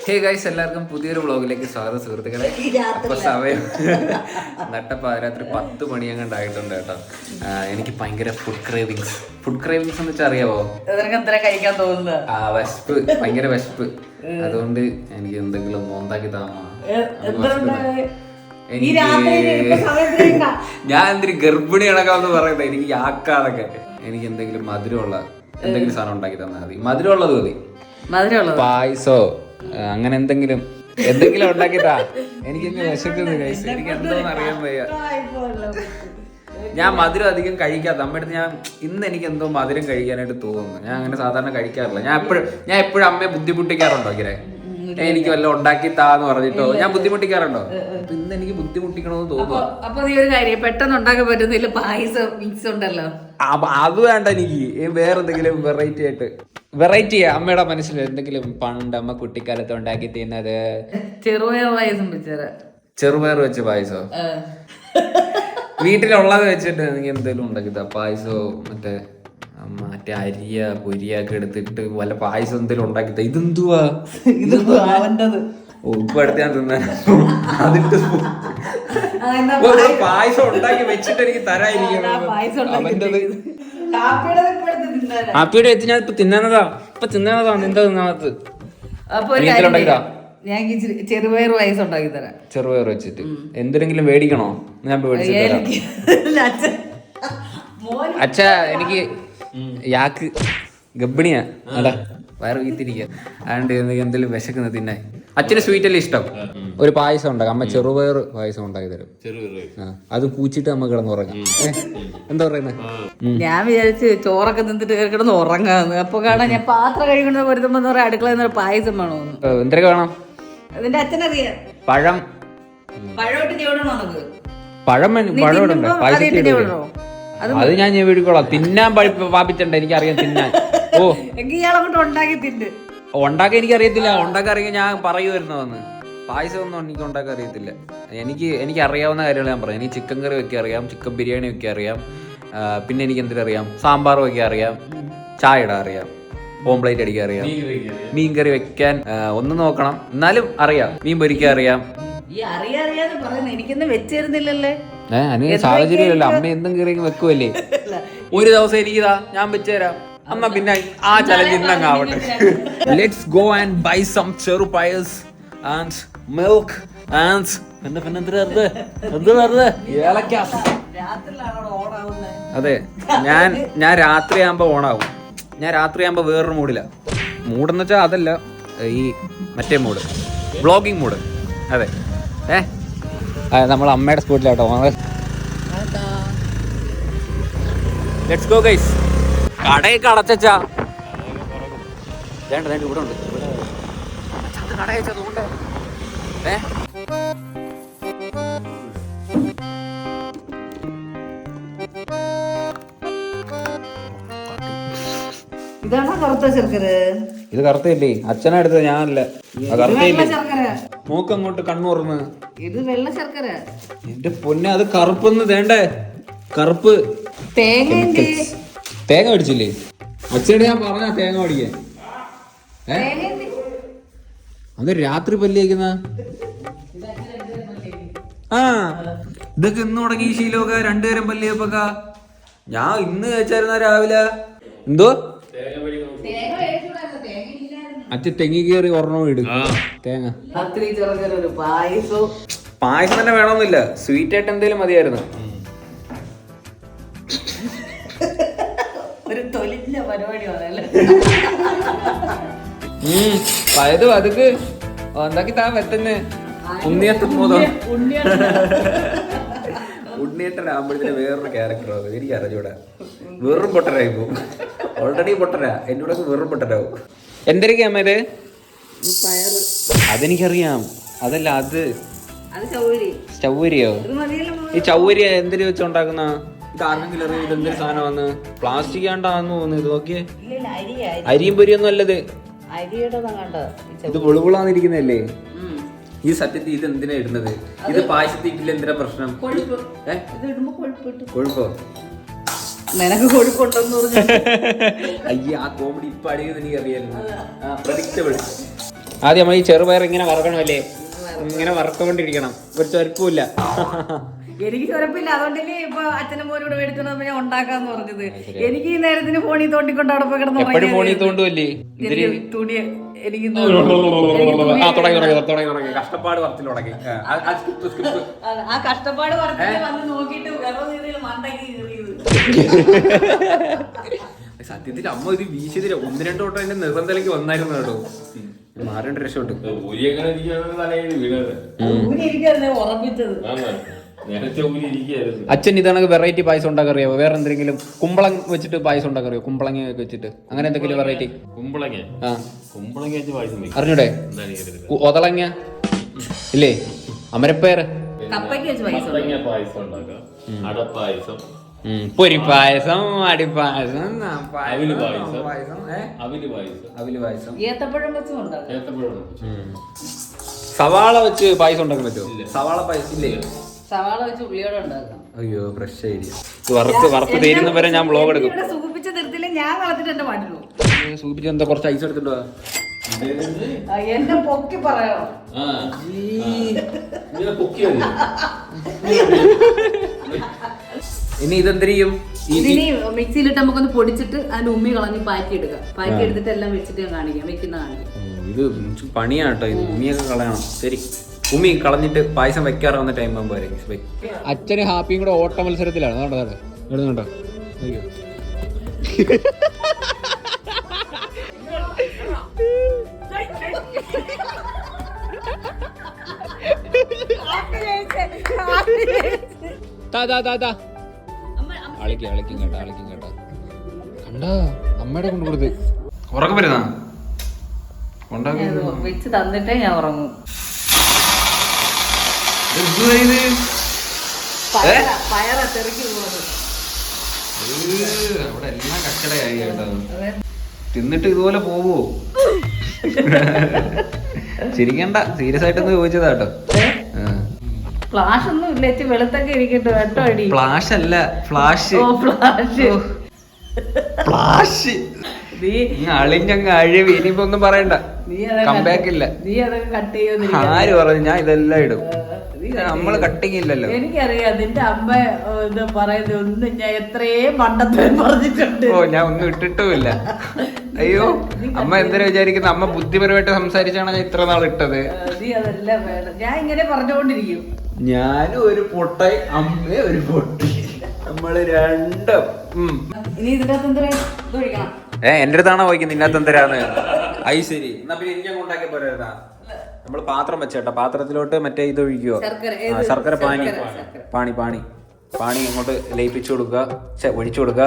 Hey guys, എല്ലാവർക്കും പുതിയൊരു വ്ളോഗിലേക്ക് സ്വാഗതം സുഹൃത്തുക്കളെ. അപ്പൊ സമയം നട്ടപ്പാതിരാത്രി 10 മണിയങ്ങണ്ടായിട്ടുണ്ട് കേട്ടോ. എനിക്ക് ഭയങ്കര ഫുഡ് ക്രേവിങ്സ് എന്ന് വെച്ചാൽ അറിയാവോ? കഴിക്കാൻ തോന്നുന്നത് വിശപ്പ്, ഭയങ്കര വിശപ്പ്. അതുകൊണ്ട് എനിക്ക് എന്തെങ്കിലും മോന്താക്കി താമ. ഞാൻ എന്തിനും ഗർഭിണി കണക്കാന്ന് പറയുന്നത്. എനിക്ക് യാക്കാതൊക്കെ എനിക്ക് എന്തെങ്കിലും മധുരമുള്ള എന്തെങ്കിലും സാധനം ഉണ്ടാക്കി തന്നാൽ മതി. മധുരമുള്ളത് മതി. പായസോ അങ്ങനെ എന്തെങ്കിലും ഉണ്ടാക്കിട്ടാ. എനിക്ക് വിശക്കുന്നു ഗൈസ്. എനിക്ക് എന്തോന്ന് അറിയാൻ വയ്യ. ഞാൻ മധുരം അധികം കഴിക്കാത്ത അമ്മയടുത്ത് ഇന്ന് എനിക്ക് എന്തോ മധുരം കഴിക്കാനായിട്ട് തോന്നുന്നു. ഞാൻ അങ്ങനെ സാധാരണ കഴിക്കാറില്ല. ഞാൻ എപ്പോഴും അമ്മയെ ബുദ്ധിമുട്ടിക്കാറുണ്ടോ ഇങ്ങനെ എനിക്ക് വല്ല ഉണ്ടാക്കി താന്ന് പറഞ്ഞിട്ടോ ഞാൻ ബുദ്ധിമുട്ടിക്കാറുണ്ടോ? ഇന്ന് എനിക്ക് ബുദ്ധിമുട്ടിക്കണമെന്ന് തോന്നുന്നു. അപ്പൊ നീ ഒരു കാര്യം പെട്ടെന്ന് ഉണ്ടാക്കാൻ പറ്റുന്നില്ല, പായസം മിക്സ് ഉണ്ടല്ലോ. അത് വേണ്ട, എനിക്ക് വേറെ എന്തെങ്കിലും വെറൈറ്റി അമ്മയുടെ മനസ്സിൽ എന്തെങ്കിലും പണ്ട് അമ്മ കുട്ടിക്കാലത്ത് ഉണ്ടാക്കി തിന്നത്. ചെറുപയർ വെച്ച് പായസോ? വീട്ടിലുള്ളത് വെച്ചിട്ട് എനിക്ക് എന്തെങ്കിലും ഉണ്ടാക്കി പായസോ മറ്റേ അരിയ പൊരിയൊക്കെ എടുത്തിട്ട് വല്ല പായസം എന്തെങ്കിലും ഉണ്ടാക്കി. ഇതെന്തുവാ ഇപ്പൊ അടുത്ത് ഞാൻ തിന്ന അതിട്ട് പായസം ഉണ്ടാക്കി വെച്ചിട്ട് എനിക്ക് തരാതിരിക്കണം. ഹാപ്പിയുടെ എത്തി ഞാൻ ഇപ്പൊ തിന്നതാ നിന്റെ തിന്നാത്ത. ചെറുപയർ പായസം ഉണ്ടാക്കി തരാം. ചെറുപയർ വെച്ചിട്ട് എന്തെങ്കിലും മേടിക്കണോ? ഞാൻ അച്ഛാ എനിക്ക് യാക്ക് ഗർഭിണിയാ അടാ, വയറ് വീത്തിരിക്കുക. അതുകൊണ്ട് എന്തെങ്കിലും വിശക്കുന്ന തിന്നാൻ. അച്ഛന് സ്വീറ്റ് അല്ലേ ഇഷ്ടം? ഒരു പായസം ഉണ്ടാക്കാം. അമ്മ ചെറുപയർ പായസം ഉണ്ടാക്കി തരും. അത് പൂച്ചിട്ട് അമ്മ കിടന്നുറങ്ങാം. എന്താ പറയുന്നത്? ഞാൻ വിചാരിച്ച് ചോറൊക്കെ തിന്നിട്ട് കിടന്ന് ഉറങ്ങാന്ന്. അപ്പൊ കാണാൻ ഞാൻ പാത്രം കഴിക്കുന്നത് വരുത്തുമ്പോ അടുക്കള പായസം വേണോന്ന്. എന്തൊക്കെ വേണം? അതിന്റെ അച്ഛനറിയാം. പഴം ഇടണ്ട. പായസത്തിടണോ? അത് ഞാൻ വീടിക്കോളാം. തിന്നാൻ പാപ്പിച്ചിട്ടുണ്ട്. എനിക്കറിയാം തിന്നാൻ. ഉണ്ടാക്കാൻ എനിക്കറിയത്തില്ല. ഉണ്ടാക്കാൻ അറിയാൻ ഞാൻ പറയുമായിരുന്നു വന്ന്. പായസം ഒന്നും എനിക്ക് ഉണ്ടാക്കാൻ അറിയത്തില്ല. എനിക്ക് അറിയാവുന്ന കാര്യങ്ങൾ ഞാൻ പറയാം. എനിക്ക് ചിക്കൻ കറി വെക്കാൻ അറിയാം, ചിക്കൻ ബിരിയാണി വെക്കാൻ അറിയാം. പിന്നെ എനിക്ക് എന്തിനറിയാം? സാമ്പാർ വെക്കാൻ അറിയാം, ചായ ഇടാൻ അറിയാം, ഓംപ്ലേറ്റ് അടിക്കാൻ അറിയാം, മീൻ കറി വെക്കാൻ ഒന്ന് നോക്കണം എന്നാലും അറിയാം. മീൻ പൊരിക്കാൻ അറിയാം. സാഹചര്യമില്ലല്ലോ. അമ്മ എന്തും കറി വെക്കുമല്ലേ. ഒരു ദിവസം എനിക്കിതാ ഞാൻ വെച്ചുതരാം. അമ്മ പിന്നെ ആ ചലഞ്ച് ഇന്നങ്ങ് ആവട്ടെ. Let's go and buy some ചെറുപയർസ് ആൻഡ് മിൽക്ക് ആൻഡ് അതെ. ഞാൻ രാത്രിയാകുമ്പോ ഓണാവും. ഞാൻ രാത്രിയാകുമ്പോ വേറൊരു മൂടെന്ന് വെച്ചാൽ അതല്ല, ഈ മറ്റേ മൂഡ്, വ്ളോഗിങ് മൂഡ്. അതെ. നമ്മൾ അമ്മയുടെ സ്പോട്ടിലാട്ടോ. Let's go guys. കടയൊക്കെ അടച്ചാ ഇവിടെ ഉണ്ട്. കട വെച്ചതുകൊണ്ട് ഇത് കറുത്തല്ലേ? അച്ഛനാ എടുത്തത്, ഞാനല്ല. മൂക്ക് അങ്ങോട്ട് കണ്ണു തുറന്ന്. ഇത് വെള്ള ശർക്കര. എന്റെ പൊന്നെ, അത് കറുപ്പൊന്ന് വേണ്ടേ? കറുപ്പ് തേങ്ങ അടിച്ചില്ലേ? അച്ഛനോട് ഞാൻ പറഞ്ഞ തേങ്ങ അടിക്കാൻ. അത് രാത്രി പല്ലിയേക്കുന്ന ഇതൊക്കെ ഇന്ന് തുടങ്ങി ഈ ശീലമൊക്കെ. 2 നേരം പല്ലിയപ്പൊക്ക ഞാൻ ഇന്ന് കഴിച്ചായിരുന്ന രാവിലെ. എന്തോ അച്ഛൻ തെങ്ങി കയറി ഒരെണ്ണം ഇടും തേങ്ങ. പായസം തന്നെ വേണമെന്നില്ല, സ്വീറ്റ് ആയിട്ട് എന്തേലും മതിയായിരുന്നു. പയത് പതുക്ക് ഉണ്ടാക്കി താൻ വെത്തന്നെ. ഉണ്ണിയേട്ടനാകുമ്പോഴത്തേന് വേറൊരു ക്യാരക്ടറാവും. എനിക്ക് അറിഞ്ഞൂടാ. വെറും പൊട്ടനായി പോവും. ഓൾറെഡി പൊട്ടനാ. എന്നോടൊക്കെ വെറും പൊട്ടനാവും. എന്തൊക്കെയാ അമ്മ ഇത്? അതെനിക്കറിയാം. അതല്ല, അത് ചൗവരിയോ? ഈ ചൗവരി എന്തിനു വെച്ചുണ്ടാക്കുന്ന? ഇതാർക്കെങ്കിലും അറിയാം ഇതെന്തൊരു സാധനമാന്ന്? പ്ലാസ്റ്റിക് ആണ്ടാന്ന് തോന്നുന്നു. ഇത് നോക്കിയേ, അരിയും പൊരിയൊന്നും അല്ലത്. ഇത് വെളുവിളാന്നിരിക്കുന്നല്ലേ? ഈ സത്യത്തിൽ ഇത് എന്തിനാ ഇടുന്നത്? ഇത് പായസത്തിൽ ഇട്ടില്ല, എന്തിനാ പ്രശ്നം? കൊഴുപ്പോ? നിനക്ക് കൊഴുപ്പുണ്ടെന്ന് പറഞ്ഞു. അയ്യ, ആ കോമഡി ഇപ്പൊ അടിയെന്ന് എനിക്ക് അറിയായിരുന്നു. പ്രഡിക്റ്റബിൾ. ആദ്യം നമ്മൾ ഈ ചെറുപയർ ഇങ്ങനെ വറക്കണമല്ലേ, ഇങ്ങനെ വറക്കൊണ്ടിരിക്കണം, ഒരു ചൊരപ്പില്ല. എനിക്ക് ചൊരപ്പില്ല, അതുകൊണ്ടല്ലേ ഇപ്പൊ അച്ഛനും മോനും കൂടെ മേടിച്ചോണ്ട് ഞാൻ ഉണ്ടാക്കാന്ന് പറഞ്ഞത്. എനിക്ക് ഈ നേരത്തിന് ഫോണിൽ തോണ്ടിക്കൊണ്ട് അവിടെ പോയി കിടന്നു എപ്പോഴും ഫോണിൽ തോണ്ടുമല്ലേ തുണി. എനിക്ക് കഷ്ടപ്പാട് പറച്ചിൽ തുടങ്ങി. ആ കഷ്ടപ്പാട് വന്ന് നോക്കിട്ട് മണ്ടക്കി. സത്യത്തിൽ അമ്മ ഇത് വീശിയതില്ല, 1-2 വട്ടം എന്റെ നിറന്തലേക്ക് വന്നായിരുന്നു കേട്ടോ. മാറേണ്ട രക്ഷപ്പെട്ടു. ഉറപ്പിച്ചത് അച്ഛൻ ഇതാണ് വെറൈറ്റി പായസം ഉണ്ടാക്കാൻ അറിയാമോ? വേറെ എന്തെങ്കിലും കുമ്പളം വെച്ചിട്ട് പായസം ഉണ്ടാക്കാൻ അറിയോ? കുമ്പളങ്ങ വെച്ചിട്ട് അങ്ങനെ എന്തെങ്കിലും വെറൈറ്റി? അറിഞ്ഞൂടെ? ഒതളങ്ങ ഇല്ലേ, അമരപ്പയർ, പൊരി പായസം, അടിപ്പായസം, സവാള വെച്ച് പായസം ഉണ്ടാക്കാൻ പറ്റുമോ? സവാള പായസം ഇല്ലേ? സവാള വെച്ച് ഉള്ളിയോടെ ഉണ്ടാക്കാം. അയ്യോ ഫ്രഷ് ഐഡിയ. വറുത്ത് തീരുന്ന വരെ ഞാൻ വ്ലോഗ് എടുക്കും. സൂപ്പിച്ച തരത്തില് ഞാൻ കളത്തിട്ട് എന്റെ പാട്ടിലോ സൂപ്പിച്ച് എന്താ കുറച്ച് ഐസ് എടുത്തിട്ടോ? എന്നെ പൊക്കി പറയാം. ഇനി ഇതെന്തിനും ഇതിന് മിക്സിയിലിട്ട് നമുക്കൊന്ന് പൊടിച്ചിട്ട് അതിന്റെ ഉമ്മി കളഞ്ഞ് പാറ്റി എടുക്കാം. പാറ്റി എടുത്തിട്ട് എല്ലാം വെച്ചിട്ട് ഞാൻ കാണിക്കാം, വെക്കുന്ന കാണിക്കാം. ഇത് പണിയാണ് കേട്ടോ, ഇത് ഉമ്മിയൊക്കെ കളയണം. ശരി, ഉമ്മി കളഞ്ഞിട്ട് പായസം വെക്കാറാവുന്ന ടൈം ആകുമ്പോ അച്ഛന് ഹാപ്പിയും കൂടെ ഓട്ട മത്സരത്തിലാണ്. കേട്ടോ അയ്യോ അളിക്കും കേട്ടാ കണ്ടാ അമ്മയുടെ കൊണ്ട് കൊടുത്ത് ഉറക്കം വരുന്ന വെച്ച് തന്നിട്ടേ ഞാൻ ഉറങ്ങും. അവിടെ എല്ലാം കച്ചടയായി കേട്ടോ. തിന്നിട്ട് ഇതുപോലെ പോവോ? ചിരിക്കണ്ട, സീരിയസ് ആയിട്ടൊന്ന് ചോദിച്ചതാ കേട്ടോ. ഫ്ലാഷ് ഒന്നും ഇല്ല, വെളുത്തൊക്കെ ഇരിക്കട്ടെ കേട്ടോ. അടി ഫ്ലാഷ് അല്ല, ഫ്ലാഷ്. ഫ്ലാഷ് അളിഞ്ഞങ്ങ് അഴിവ്. ഇനിയിപ്പോ ഒന്നും പറയണ്ട, കംബാക്ക് ഇല്ല. നീ അതൊക്കെ കട്ട് ചെയ്യോ? ആര് പറഞ്ഞു? ഞാൻ ഇതെല്ലാം ഇടും. നമ്മള് കട്ടിങ് ഇല്ലല്ലോ. എനിക്കറിയാം നിന്റെ അമ്മ ഇത് പറയുന്നത് ഒന്നും ഞാൻ എത്രയും പണ്ടത്തെ പറഞ്ഞിട്ടുണ്ട്. ഓ, ഞാൻ ഒന്നും ഇട്ടിട്ടുമില്ല. അയ്യോ, അമ്മ എന്തിനാ വിചാരിക്കുന്നത്? അമ്മ ബുദ്ധിപരമായിട്ട് സംസാരിച്ചാണ് ഞാൻ ഇത്ര നാൾ ഇട്ടത്. നീ അതെല്ലാം വേണം, ഞാൻ ഇങ്ങനെ പറഞ്ഞുകൊണ്ടിരിക്കും. ഞാനും ഒരു പൊട്ടായി, അമ്മ ഒരു പൊട്ടി, നമ്മള് രണ്ടും. ഇനി ഇതിന്റെ അകത്ത് എന്തിനാ ഇത് ഒഴിക്കണം? എന്റെ അടുത്താണോ ചോദിക്കുന്നത് ഇതിനകത്ത് എന്തരാന്ന്? ഐ ശരി, എന്നാ പിന്നെ എനിക്ക് കൊണ്ടാക്കി പോരാ. നമ്മള് പാത്രം വെച്ചേട്ടാ, പാത്രത്തിലോട്ട് മറ്റേ ഇത് ഒഴിക്കുവോ? ശർക്കര പാണി അങ്ങോട്ട് ലയിപ്പിച്ചു കൊടുക്കുക, ഒഴിച്ചു കൊടുക്കുക.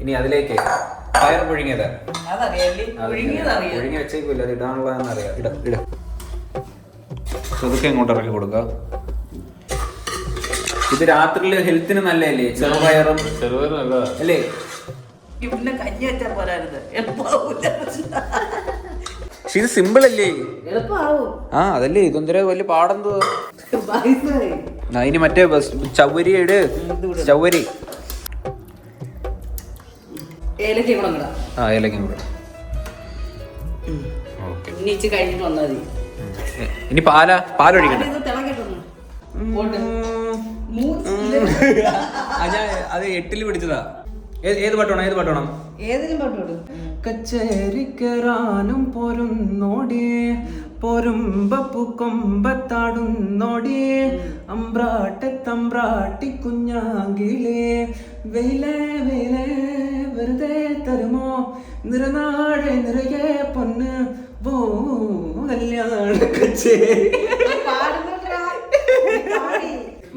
ഇനി അതിലേക്ക് പയർ പുഴുങ്ങിയത് പുഴുങ്ങി വെച്ചേക്കില്ല, അത് ഇടാനുള്ളതെന്നറിയാം. ഇട ഇതൊക്കെ അങ്ങോട്ട് ഇറക്കി കൊടുക്കുക. ഇത് രാത്രിയില് ഹെൽത്തിന് നല്ലതല്ലേ ചെറുപയറും? അല്ലേ? പിന്നെ കഞ്ഞി വെച്ചാ പോരായിരുന്നു, പക്ഷെ ഇത് സിമ്പിൾ അല്ലേ? എളുപ്പമാവും. ആ അതല്ലേ, ഇതൊന്നര വലിയ പാടെന്തോ. ഇനി മറ്റേ ചവരി ഇട്, ചവരി. ആ ഏലക്കും കൂടെ. ഇനി പാലൊഴിക്കണ്ട. അത് 8 പിടിച്ചതാ. ഏത് പാട്ട് വേണം? ഏതിനും പാട്ടോട്. കച്ചേരിക്കറാനും പൊരുന്നോടി, പൊരുമ്പപ്പു കൊമ്പത്താടുന്നോടി, അമ്പ്രാട്ടി കുഞ്ഞാങ്കിളേ, വെയിലേ വെറുതെ തരുമോ നിറനാഴെ നിറയെ പൊന്ന് വോ കല്യാണ കച്ചേരി.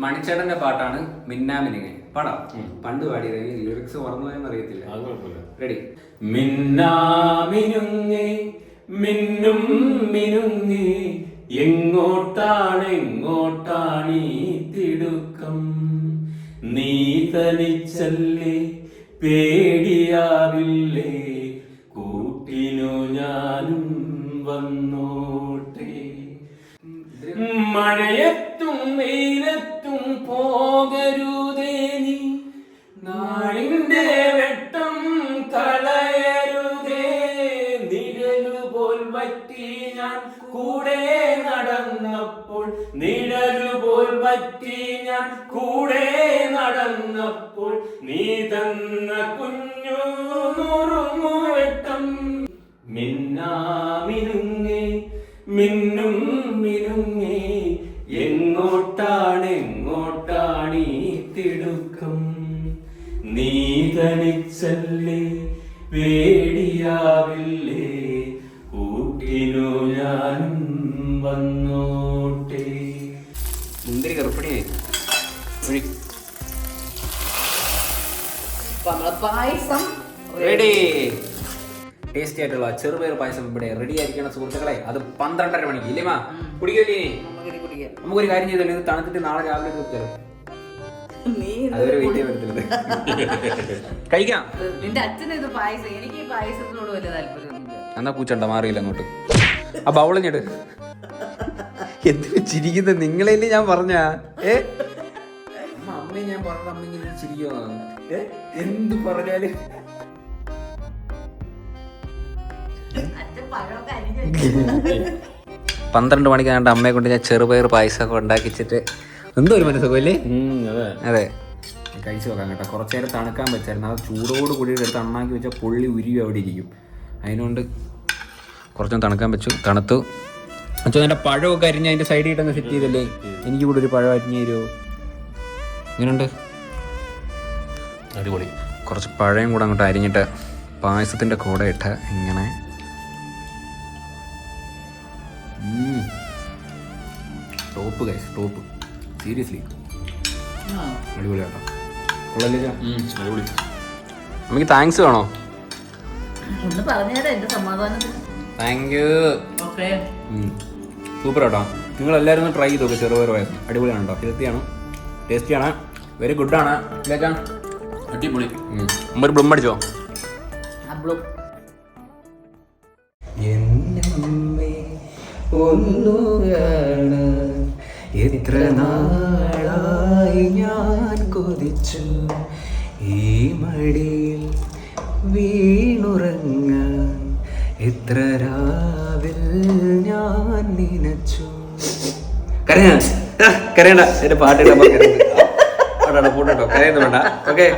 മണിച്ചേട്ടന്റെ പാട്ടാണ് മിന്നാമിനുങ്ങി. പാടാം. പണ്ട് പാടിയത്, ലിറിക്സ് മറന്നുപോയെന്ന് അറിയത്തില്ല. റെഡി? മിന്നാമിനുങ്ങി മിന്നും മിനുങ്ങി, എങ്ങോട്ടാണീ തിടുക്കം, നീ തനിച്ചല്ലേ പേടിയാവില്ലേ, കൂട്ടിനു ഞാനും വന്നോട്ടെ, മഴയത്തും വെയിലത്തും പോകരുതേ നീ, നാളിന്റെ വെട്ടം കളയരുതേ, നിഴലുപോൽ വറ്റി ഞാൻ കൂടെ നടന്നപ്പോൾ നിഴലുപോൽ പറ്റി ഞാൻ കൂടെ നടന്നപ്പോൾ നീ തന്ന കുഞ്ഞു നുറുങ്ങുവെട്ടം മിന്നാമിനുങ്ങേ മിന്നും മിനുങ്ങേ എങ്ങോട്ടാണീ തിടുക്കം നീ തനിച്ചല്ലേ പേടിയാവില്ലേ ഊട്ടിനു ഞാനും വന്നോട്ടെ. മുന്തിരി കറുപ്പണിയായി നമ്മളെ പായസം റെഡി. ടേസ്റ്റി ആയിട്ടുള്ള ചെറുപയർ പായസം ഇവിടെ റെഡി ആയിരിക്കണം സുഹൃത്തുക്കളെ. അത് 12:30 മണിക്ക് ഇല്ലേമാ കുടിക്കല്ലേ? കുടിക്കാം. നമുക്കൊരു കാര്യം ചെയ്തല്ലോ, ഇത് തണുത്തിട്ട് നാളെ രാവിലെ തീർച്ചയായും നീ അതൊരു വെയിറ്റ് ചെയ്യാൻ പറ്റത്തില്ല. കഴിക്കാം. നിന്റെ അച്ഛന് ഇത് പായസം, എനിക്ക് ഈ പായസത്തിനോട് വലിയ താല്പര്യമൊന്നുമില്ല. എന്നാ പൂച്ചണ്ട മാറിയില്ല അങ്ങോട്ട്. ആ ബൗളിഞ്ഞിട്. എന്തിനു ചിരിക്കുന്നത്? നിങ്ങളെല്ലേ ഞാൻ പറഞ്ഞ അമ്മയെ ഞാൻ പറഞ്ഞ അമ്മ ഇങ്ങനെ ചിരിക്കോ? എന്ത് പറഞ്ഞാല് അച്ഛൻ പഴമൊക്കെ അരിഞ്ഞ് 12 മണിക്ക് കണ്ട അമ്മയെ കൊണ്ട് ഞാൻ ചെറുപയർ പായസമൊക്കെ ഉണ്ടാക്കിച്ചിട്ട് എന്തോ ഒരു മനസ്സല്ലേ? അതെ, കഴിച്ചു നോക്കാം കേട്ടോ. കുറച്ചു നേരം തണുക്കാൻ വെച്ചായിരുന്നു. അത് ചൂടോട് കൂടി എടുത്ത് അണ്ണാക്കി വെച്ചാൽ പൊള്ളി ഉരുവി അവിടെ ഇരിക്കും. അതിനുകൊണ്ട് കുറച്ചൊന്ന് തണുക്കാൻ വെച്ചു. തണുത്തു. അച്ഛൻ എൻ്റെ പഴമൊക്കെ അരിഞ്ഞ് അതിൻ്റെ സൈഡിൽ ഇട്ടങ്ങ് സെറ്റ് ചെയ്തല്ലേ? എനിക്ക് കൂടെ ഒരു പഴം അരിഞ്ഞ് തരുമോ? ഇങ്ങനെയുണ്ട്. അടിപൊളി. കുറച്ച് പഴയും കൂടെ അങ്ങോട്ട് അരിഞ്ഞിട്ട് പായസത്തിൻ്റെ കൂടെ ഇട്ട് ഇങ്ങനെ ടോപ്പ് ഗൈസ്, ടോപ്പ്. സീരിയസ്ലി അടിപൊളി കേട്ടോ. അടിപൊളി. നമുക്ക് താങ്ക്സ് വേണോ? ഒന്ന് പറഞ്ഞേരാ എന്റെ സമാധാനത്തിന്. Thank you. ഓക്കെ, സൂപ്പർ കേട്ടോ. നിങ്ങളെല്ലാവരും ഒന്ന് ട്രൈ ചെയ്ത് നോക്കുക. ചെറുപയർ പായസം അടിപൊളിയാണ് കേട്ടോ. ഹെൽത്തിയാണ്, ടേസ്റ്റിയാണ്, വെരി ഗുഡാണ്. ഇല്ലേക്കാ അടിപൊളി. ഒരു ബ്ലം അടിച്ചോ? എത്ര നാളായി ഞാൻ കൊതിച്ചു ഈ മടിയിൽ വീണുറങ്ങാൻ, എത്ര രാവിൽ ഞാൻ നനച്ചു. കരയണ്ട, എന്റെ പാട്ടിടാൻ പോട്ടോ. കരയുന്നു വേണ്ട. ഓക്കെ.